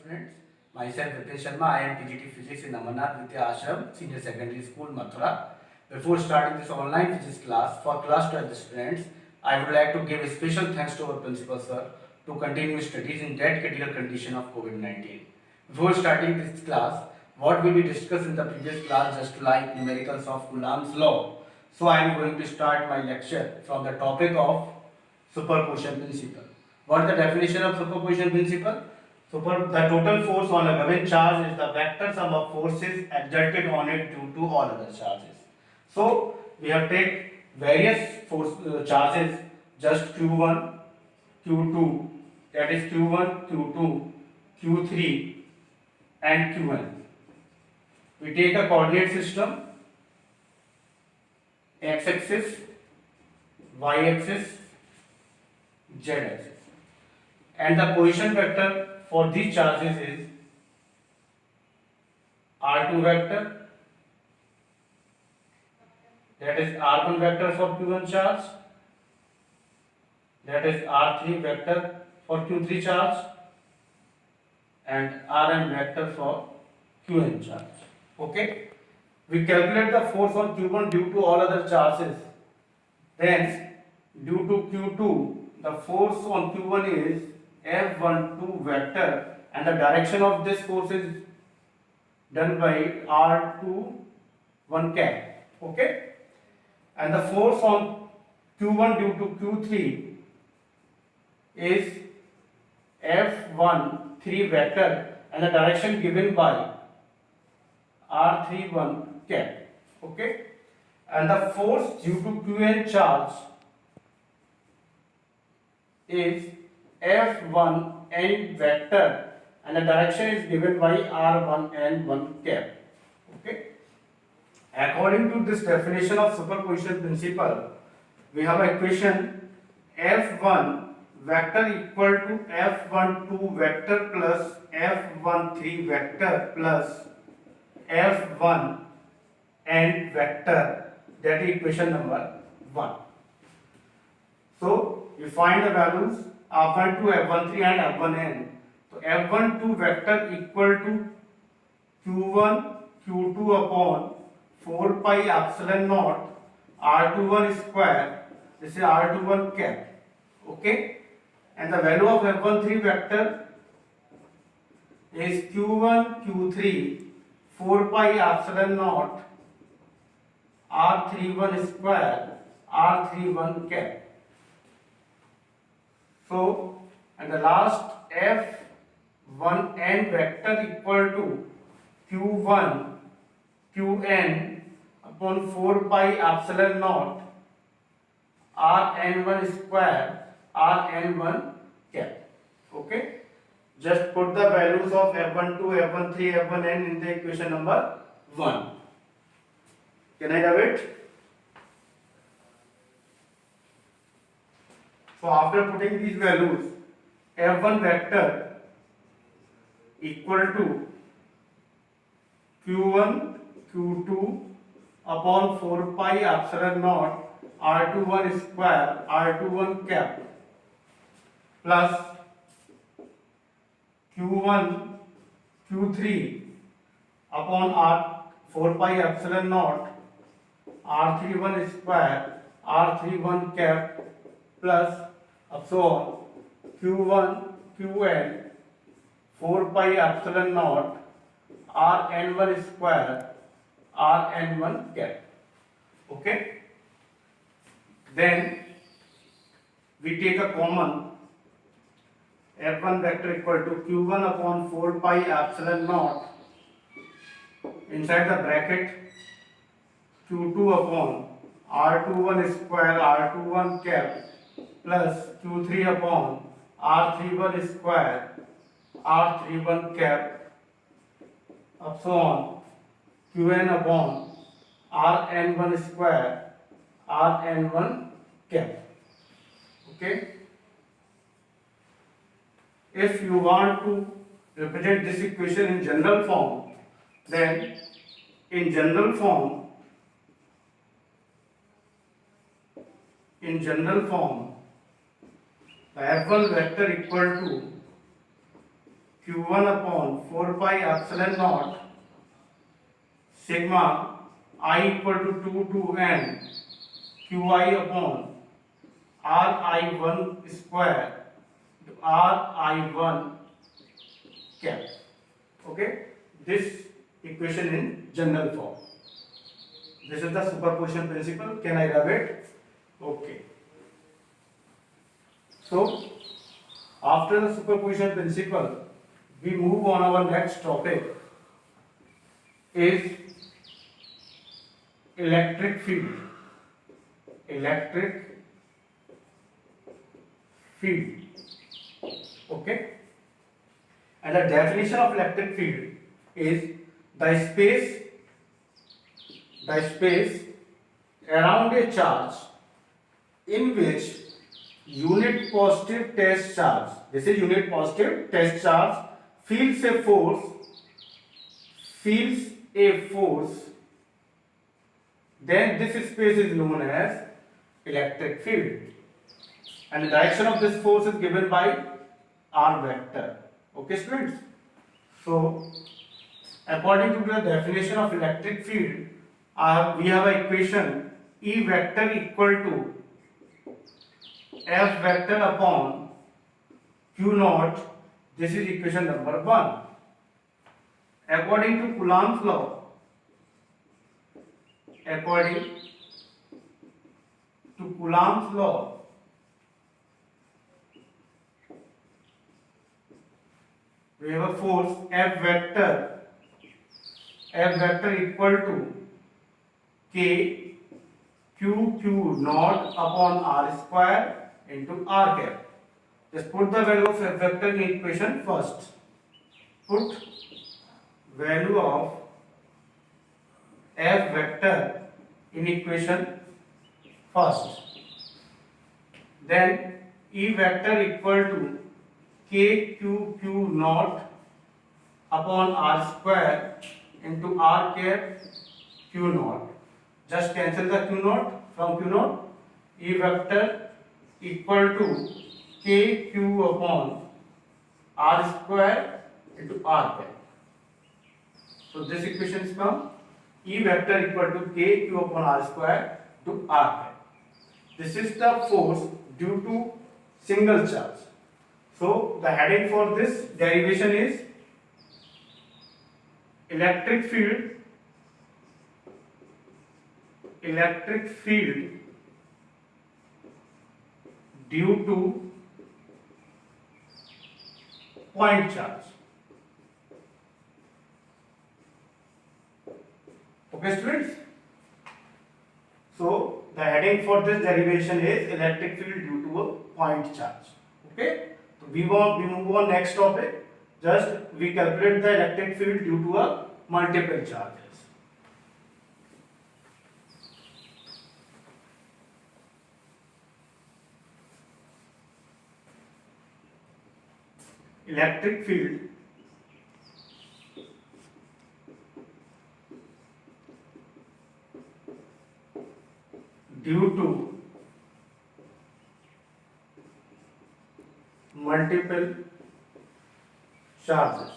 students. Myself Vipin Sharma. I am PGT Physics in Amarnath Vidya Ashram, Senior Secondary School, Mathura. Before starting this online physics class for class 12 students, I would like to give a special thanks to our principal sir to continue studies in that critical condition of COVID-19. Before starting this class, what we will discuss in the previous class just like numericals of Coulomb's law. So I am going to start my lecture from the topic of superposition principle. What is the definition of superposition principle? The total force on a given charge is the vector sum of forces exerted on it due to all other charges. So we have taken various charges, just Q1, Q2, that is Q1, Q2, Q3 and Qn. We take a coordinate system, x-axis, y-axis, z-axis, and the position vector for these charges is R2 vector, that is R1 vector for Q1 charge, that is R3 vector for Q3 charge, and Rn vector for Qn charge. Okay, we calculate the force on Q1 due to all other charges. Then due to Q2, the force on Q1 is F12 vector, and the direction of this force is done by R21 cap. Okay, and the force on Q1 due to Q3 is F13 vector, and the direction given by R31 cap. Okay, and the force due to Qn charge is F1n vector, and the direction is given by R1n1 cap. Okay, according to this definition of superposition principle, we have a equation F1 vector equal to F12 vector plus F13 vector plus F1n vector, that is equation number 1. So we find the values F12, F13 and F1n. So F12 vector equal to Q1 Q2 upon 4 pi epsilon naught R21 square, this is R21 cap. Okay, and the value of F13 vector is Q1 Q3 4 pi epsilon naught R31 square R31 cap. So, and the last F1n vector equal to Q1 Qn upon 4 pi epsilon naught Rn1 square Rn1 cap. Okay, just put the values of F12, F13, F1n in the equation number 1. Can I have it? So after putting these values, F1 vector equal to Q1 Q2 upon 4 pi epsilon naught R21 square R21 cap plus Q1 Q3 upon R 4 pi epsilon naught R31 square R31 cap plus so on Q1 Qn 4 pi epsilon naught Rn1 square Rn1 cap. Okay, then we take a common F1 vector equal to Q1 upon 4 pi epsilon naught inside the bracket Q2 upon R21 square R21 cap plus Q3 upon R31 square R31 cap up so on Qn upon Rn1 square Rn1 cap. Okay, if you want to represent this equation in general form, then in general form the F1 vector equal to q1 upon 4 pi epsilon naught sigma I equal to 2 to n qi upon ri1 square to ri1 cap. Okay, this equation in general form. This is the superposition principle. Can I rub it? Okay. So after the superposition principle, we move on our next topic is electric field. Electric field. Okay. And the definition of electric field is the space around a charge in which unit positive test charge, this is unit positive test charge, feels a force, then this space is known as electric field, and the direction of this force is given by r vector. Okay students, so according to the definition of electric field, we have an equation E vector equal to F vector upon Q naught. This is equation number 1. According to Coulomb's law, we have a force F vector equal to K Q naught upon R square into R cap. Just put the value of F vector in equation first. Put value of F vector in equation first. Then E vector equal to K Q naught upon R square into R cap Q naught. Just cancel the Q naught from Q naught. E vector equal to K Q upon R square into R cap. So this equation is from E vector equal to K Q upon R square to R cap. This is the force due to single charge. So the heading for this derivation is electric field due to point charge. Okay students, so the heading for this derivation is electric field due to a point charge. Okay, so we move on next topic. Just we calculate the electric field due to a multiple charges. Electric field due to multiple charges.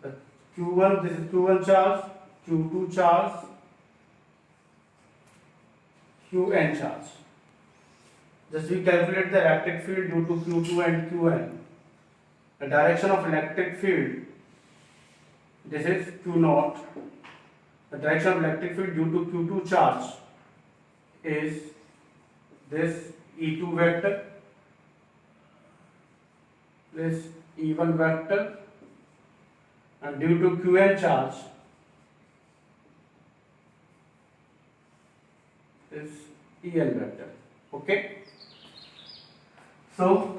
The Q1, this is Q1 charge, Q2 charge, Qn charge. Just we calculate the electric field due to Q2 and Qn. The direction of electric field, this is Q naught. The direction of electric field due to Q2 charge is this E2 vector, this E1 vector, and due to Qn charge is En vector. Okay, so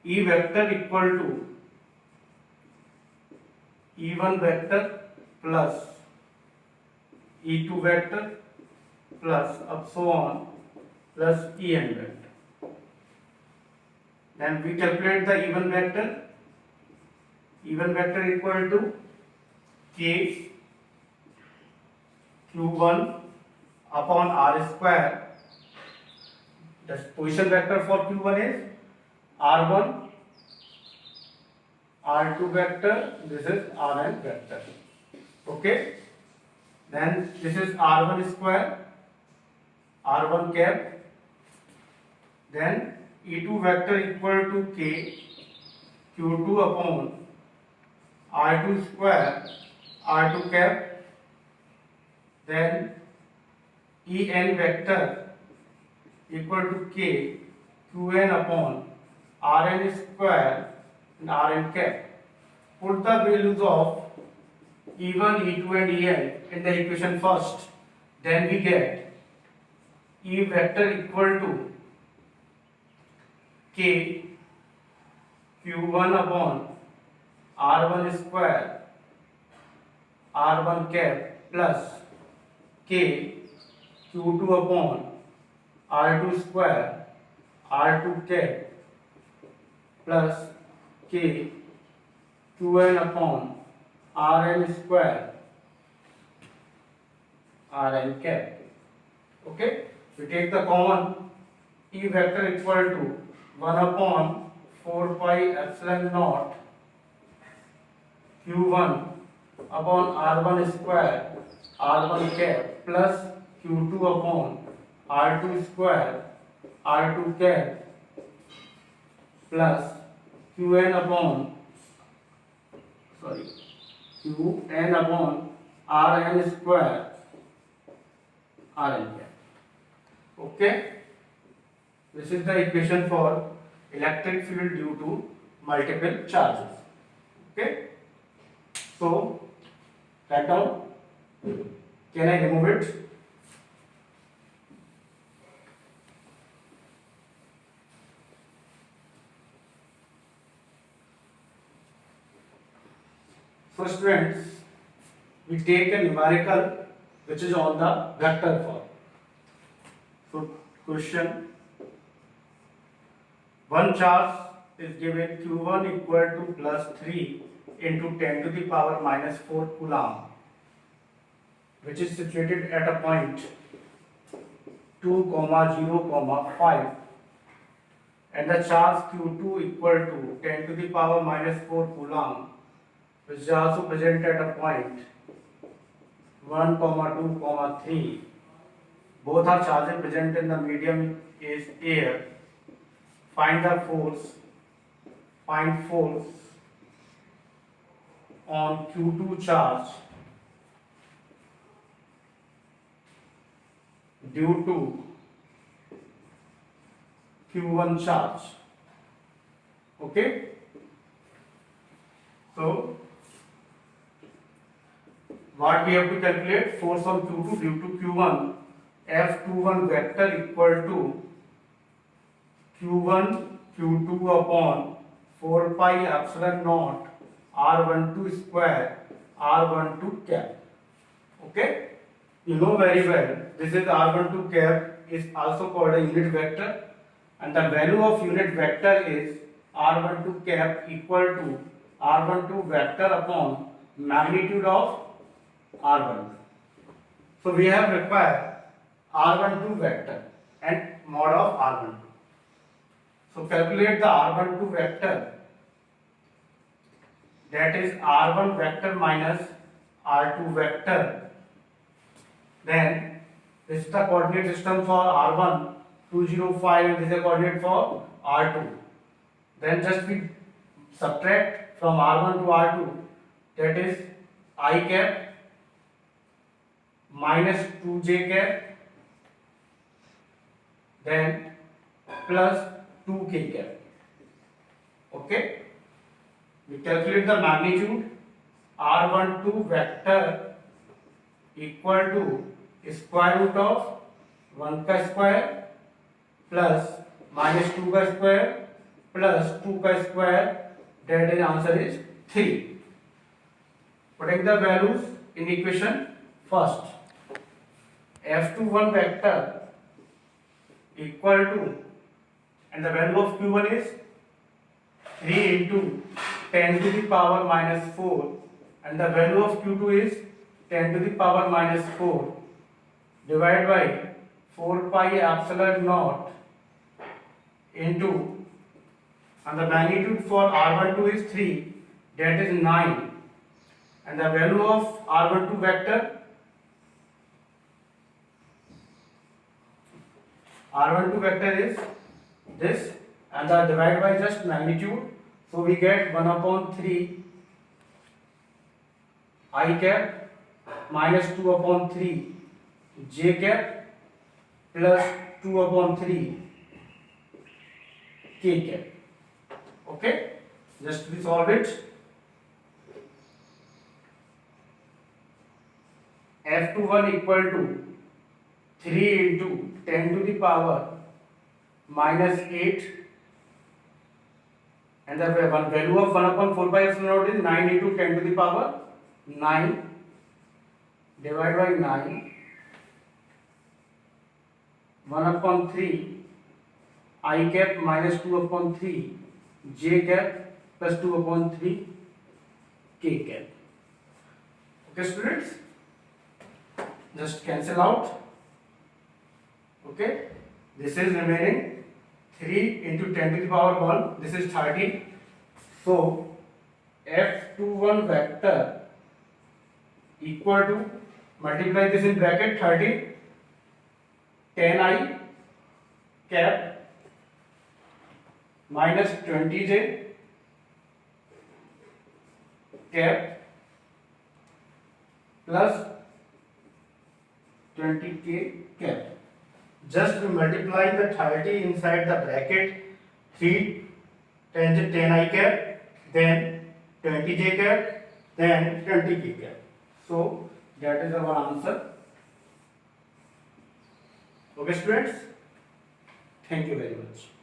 E vector equal to E1 vector plus E2 vector plus up so on plus En vector. Then we calculate the even vector. Even vector equal to K Q1 upon R square. The position vector for Q1 is R1 R2 vector, this is Rn vector. Okay, then this is R1 square, R1 cap, then E2 vector equal to K Q2 upon R2 square, R2 cap, then En vector equal to K Qn upon Rn square and Rn cap. Put the values of E1, E2 and En in the equation first. Then we get E vector equal to K Q1 upon R1 square R1 cap plus K Q2 upon R2 square R2 cap plus K Qn upon Rn square Rn cap. Okay, we take the common. E vector equal to 1 upon 4 pi epsilon naught Q1 upon R1 square R1 cap plus Q2 upon R2 square R2 cap plus Qn upon Rn square Rn cap. Okay, this is the equation for electric field due to multiple charges. Okay, so write down. Can I remove it? So students, we take a numerical which is on the vector form. So question, one charge is given Q1 equal to plus 3 into 10 to the power minus 4 coulomb, which is situated at a point 2, 0, 5, and the charge Q2 equal to 10 to the power minus 4 coulomb, which is also present at a point 1, 2, 3. Both are charges present in the medium is air. Find the force. Find force on Q2 charge due to Q1 charge. Okay. So what we have to calculate? Force on Q2 due to Q1, F21 vector equal to Q1 Q2 upon 4 pi epsilon naught R12 square R12 cap. Okay, you know very well this is R12 cap is also called a unit vector, and the value of unit vector is R12 cap equal to R12 vector upon magnitude of R12. So we have required R12 vector and mod of R12. So calculate the R12 vector, that is R1 vector minus R2 vector. Then this is the coordinate system for R1 205 and this is the coordinate for R2. Then just we subtract from R1 to R2, that is I cap minus 2j cap, then plus 2k cap. Okay, we calculate the magnitude. R12 vector equal to square root of 1 ka square plus minus 2 ka square plus 2 ka square, that is answer is 3. Putting the values in equation first, F21 vector equal to, and the value of Q1 is 3 into 10 to the power minus 4, and the value of Q2 is 10 to the power minus 4 divided by 4 pi epsilon naught into and the magnitude for R12 is 3, that is 9, and the value of R12 vector, is this, and the divide by just magnitude, so we get 1 upon 3 I cap minus 2 upon 3 j cap plus 2 upon 3 k cap. Okay, just we solve it. F21 equal to 3 into 10 to the power minus 8, and the value of 1 upon 4 pi epsilon naught is 9 into 10 to the power 9 divided by 9, 1 upon 3 I cap minus 2 upon 3 j cap plus 2 upon 3 k cap. Okay students, just cancel out. Okay, this is remaining 3 into 10 to the power 1, this is 30. So F21 vector equal to, multiply this in bracket, 30 10 I cap minus 20 j cap plus 20 k cap. Just we multiply the 30 inside the bracket, 3 10 I cap, then 20 j cap, then 20 k cap. So that is our answer. Okay students, thank you very much.